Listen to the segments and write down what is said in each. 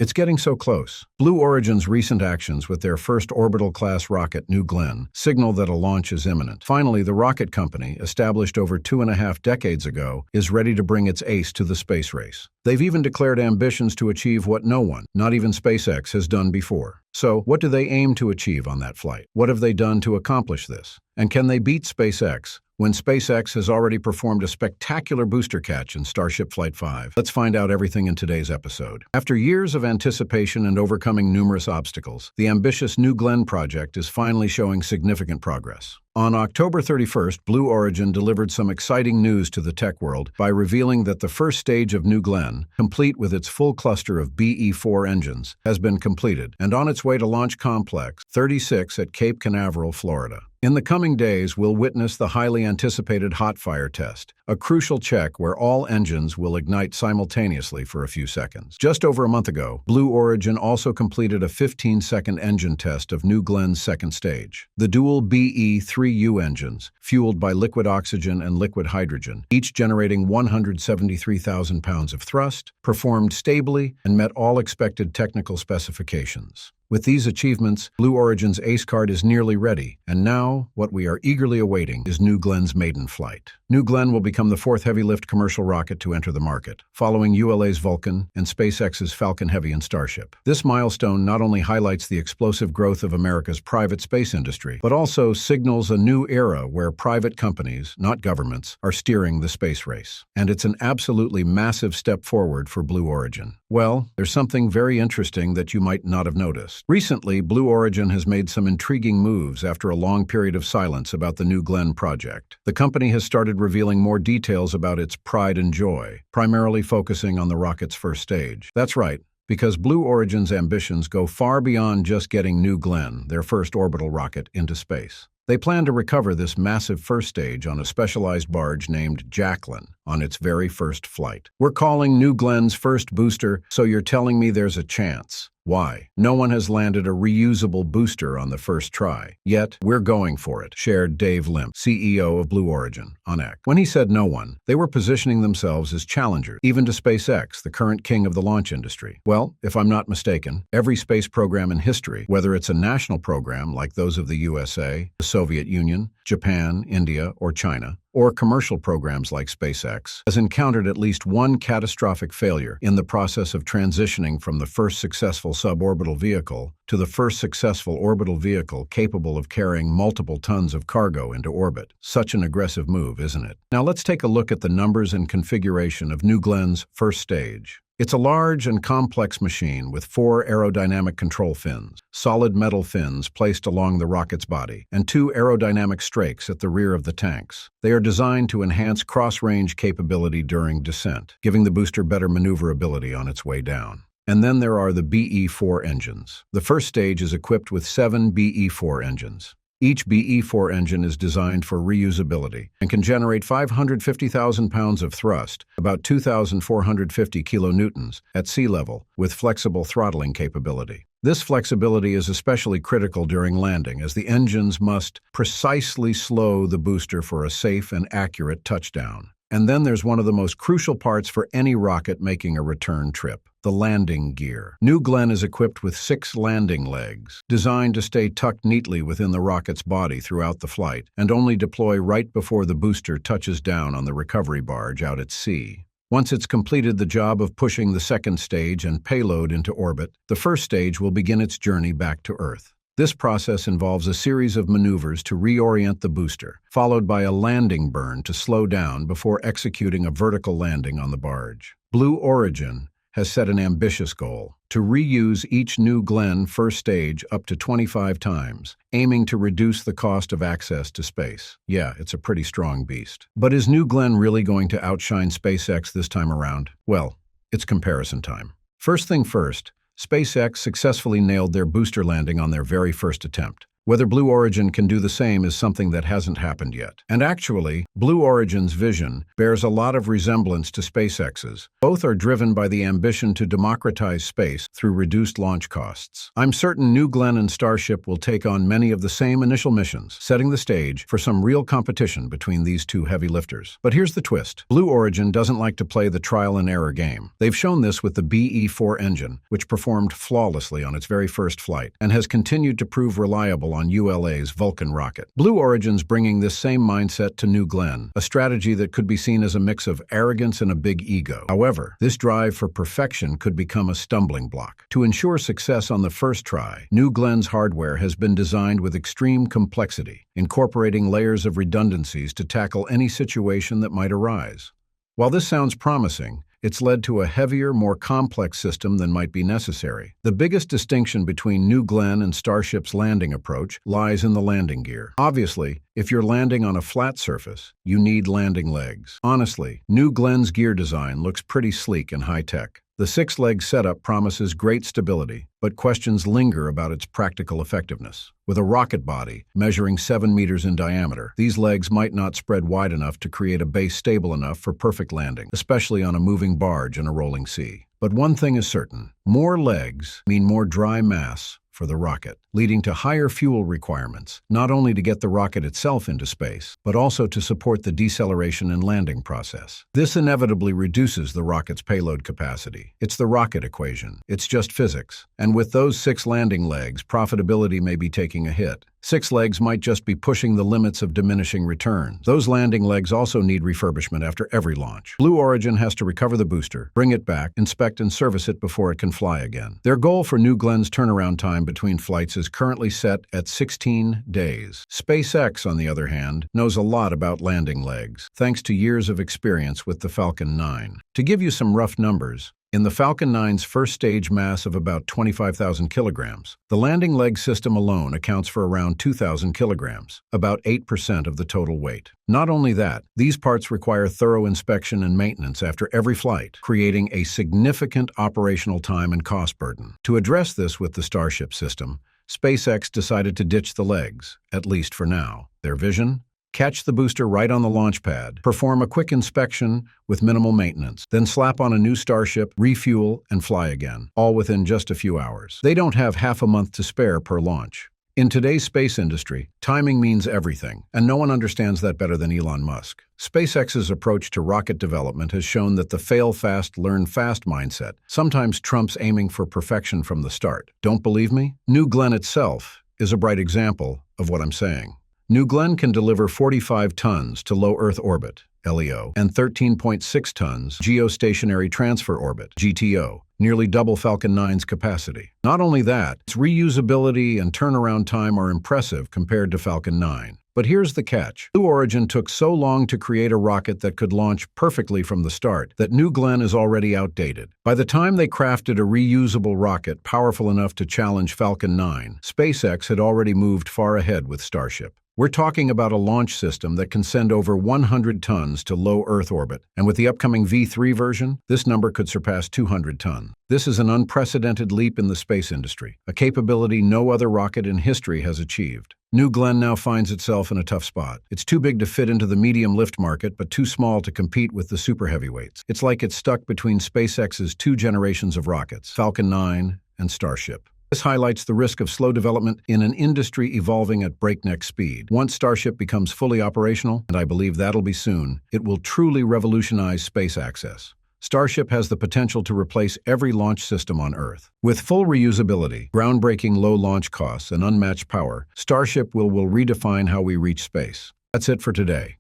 It's getting so close. Blue Origin's recent actions with their first orbital-class rocket, New Glenn, signal that a launch is imminent. Finally, the rocket company, established over 2.5 decades ago, is ready to bring its ace to the space race. They've even declared ambitions to achieve what no one, not even SpaceX, has done before. So, what do they aim to achieve on that flight? What have they done to accomplish this? And can they beat SpaceX when SpaceX has already performed a spectacular booster catch in Starship Flight 5? Let's find out everything in today's episode. After years of anticipation and overcoming numerous obstacles, the ambitious New Glenn project is finally showing significant progress. On October 31st, Blue Origin delivered some exciting news to the tech world by revealing that the first stage of New Glenn, complete with its full cluster of BE-4 engines, has been completed and on its way to Launch Complex 36 at Cape Canaveral, Florida. In the coming days, we'll witness the highly anticipated hot fire test, a crucial check where all engines will ignite simultaneously for a few seconds. Just over a month ago, Blue Origin also completed a 15-second engine test of New Glenn's second stage. The dual BE-3U engines, fueled by liquid oxygen and liquid hydrogen, each generating 173,000 pounds of thrust, performed stably and met all expected technical specifications. With these achievements, Blue Origin's ace card is nearly ready, and now, what we are eagerly awaiting is New Glenn's maiden flight. New Glenn will become the fourth heavy-lift commercial rocket to enter the market, following ULA's Vulcan and SpaceX's Falcon Heavy and Starship. This milestone not only highlights the explosive growth of America's private space industry, but also signals a new era where private companies, not governments, are steering the space race. And it's an absolutely massive step forward for Blue Origin. Well, there's something very interesting that you might not have noticed. Recently, Blue Origin has made some intriguing moves after a long period of silence about the New Glenn project. The company has started revealing more details about its pride and joy, primarily focusing on the rocket's first stage. That's right, because Blue Origin's ambitions go far beyond just getting New Glenn, their first orbital rocket, into space. They plan to recover this massive first stage on a specialized barge named Jacqueline on its very first flight. We're calling New Glenn's first booster, so you're telling me there's a chance. Why? No one has landed a reusable booster on the first try. Yet, we're going for it, shared Dave Limp, CEO of Blue Origin, on X. When he said no one, they were positioning themselves as challengers, even to SpaceX, the current king of the launch industry. Well, if I'm not mistaken, every space program in history, whether it's a national program like those of the USA, the Soviet Union, Japan, India, or China, or commercial programs like SpaceX, has encountered at least one catastrophic failure in the process of transitioning from the first successful suborbital vehicle to the first successful orbital vehicle capable of carrying multiple tons of cargo into orbit. Such an aggressive move, isn't it? Now let's take a look at the numbers and configuration of New Glenn's first stage. It's a large and complex machine with 4 aerodynamic control fins, solid metal fins placed along the rocket's body, and 2 aerodynamic strakes at the rear of the tanks. They are designed to enhance cross-range capability during descent, giving the booster better maneuverability on its way down. And then there are the BE-4 engines. The first stage is equipped with 7 BE-4 engines. Each BE-4 engine is designed for reusability and can generate 550,000 pounds of thrust, about 2,450 kilonewtons, at sea level, with flexible throttling capability. This flexibility is especially critical during landing, as the engines must precisely slow the booster for a safe and accurate touchdown. And then there's one of the most crucial parts for any rocket making a return trip: the landing gear. New Glenn is equipped with 6 landing legs, designed to stay tucked neatly within the rocket's body throughout the flight, and only deploy right before the booster touches down on the recovery barge out at sea. Once it's completed the job of pushing the second stage and payload into orbit, the first stage will begin its journey back to Earth. This process involves a series of maneuvers to reorient the booster, followed by a landing burn to slow down before executing a vertical landing on the barge. Blue Origin has set an ambitious goal: to reuse each New Glenn first stage up to 25 times, aiming to reduce the cost of access to space. Yeah, it's a pretty strong beast. But is New Glenn really going to outshine SpaceX this time around? Well, it's comparison time. First thing first, SpaceX successfully nailed their booster landing on their very first attempt, Whether Blue Origin can do the same is something that hasn't happened yet. And actually, Blue Origin's vision bears a lot of resemblance to SpaceX's. Both are driven by the ambition to democratize space through reduced launch costs. I'm certain New Glenn and Starship will take on many of the same initial missions, setting the stage for some real competition between these two heavy lifters. But here's the twist. Blue Origin doesn't like to play the trial and error game. They've shown this with the BE-4 engine, which performed flawlessly on its very first flight, and has continued to prove reliable on ULA's Vulcan rocket. Blue Origin's bringing this same mindset to New Glenn, a strategy that could be seen as a mix of arrogance and a big ego. However, this drive for perfection could become a stumbling block. To ensure success on the first try, New Glenn's hardware has been designed with extreme complexity, incorporating layers of redundancies to tackle any situation that might arise. While this sounds promising, it's led to a heavier, more complex system than might be necessary. The biggest distinction between New Glenn and Starship's landing approach lies in the landing gear. Obviously, if you're landing on a flat surface, you need landing legs. Honestly, New Glenn's gear design looks pretty sleek and high-tech. The six-leg setup promises great stability, but questions linger about its practical effectiveness. With a rocket body measuring 7 meters in diameter, these legs might not spread wide enough to create a base stable enough for perfect landing, especially on a moving barge in a rolling sea. But one thing is certain: more legs mean more dry mass for the rocket, leading to higher fuel requirements, not only to get the rocket itself into space, but also to support the deceleration and landing process. This inevitably reduces the rocket's payload capacity. It's the rocket equation. It's just physics. And with those 6 landing legs, profitability may be taking a hit. 6 legs might just be pushing the limits of diminishing returns. Those landing legs also need refurbishment after every launch. Blue Origin has to recover the booster, bring it back, inspect and service it before it can fly again. Their goal for New Glenn's turnaround time between flights is currently set at 16 days. SpaceX, on the other hand, knows a lot about landing legs, thanks to years of experience with the Falcon 9. To give you some rough numbers, in the Falcon 9's first stage mass of about 25,000 kilograms, the landing leg system alone accounts for around 2,000 kilograms, about 8% of the total weight. Not only that, these parts require thorough inspection and maintenance after every flight, creating a significant operational time and cost burden. To address this with the Starship system, SpaceX decided to ditch the legs, at least for now. Their vision? Catch the booster right on the launch pad, perform a quick inspection with minimal maintenance, then slap on a new Starship, refuel, and fly again, all within just a few hours. They don't have half a month to spare per launch. In today's space industry, timing means everything, and no one understands that better than Elon Musk. SpaceX's approach to rocket development has shown that the fail fast, learn fast mindset sometimes trumps aiming for perfection from the start. Don't believe me? New Glenn itself is a bright example of what I'm saying. New Glenn can deliver 45 tons to low Earth orbit, LEO, and 13.6 tons geostationary transfer orbit, GTO, nearly double Falcon 9's capacity. Not only that, its reusability and turnaround time are impressive compared to Falcon 9. But here's the catch. Blue Origin took so long to create a rocket that could launch perfectly from the start that New Glenn is already outdated. By the time they crafted a reusable rocket powerful enough to challenge Falcon 9, SpaceX had already moved far ahead with Starship. We're talking about a launch system that can send over 100 tons to low Earth orbit, and with the upcoming V3 version, this number could surpass 200 tons. This is an unprecedented leap in the space industry, a capability no other rocket in history has achieved. New Glenn now finds itself in a tough spot. It's too big to fit into the medium lift market, but too small to compete with the super heavyweights. It's like it's stuck between SpaceX's 2 generations of rockets, Falcon 9 and Starship. This highlights the risk of slow development in an industry evolving at breakneck speed. Once Starship becomes fully operational, and I believe that'll be soon, it will truly revolutionize space access. Starship has the potential to replace every launch system on Earth. With full reusability, groundbreaking low launch costs, and unmatched power, Starship will redefine how we reach space. That's it for today.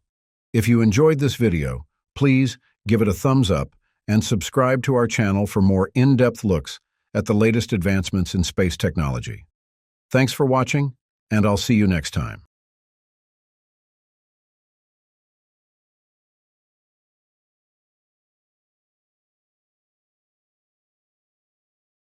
If you enjoyed this video, please give it a thumbs up and subscribe to our channel for more in-depth looks at the latest advancements in space technology. Thanks for watching, and I'll see you next time.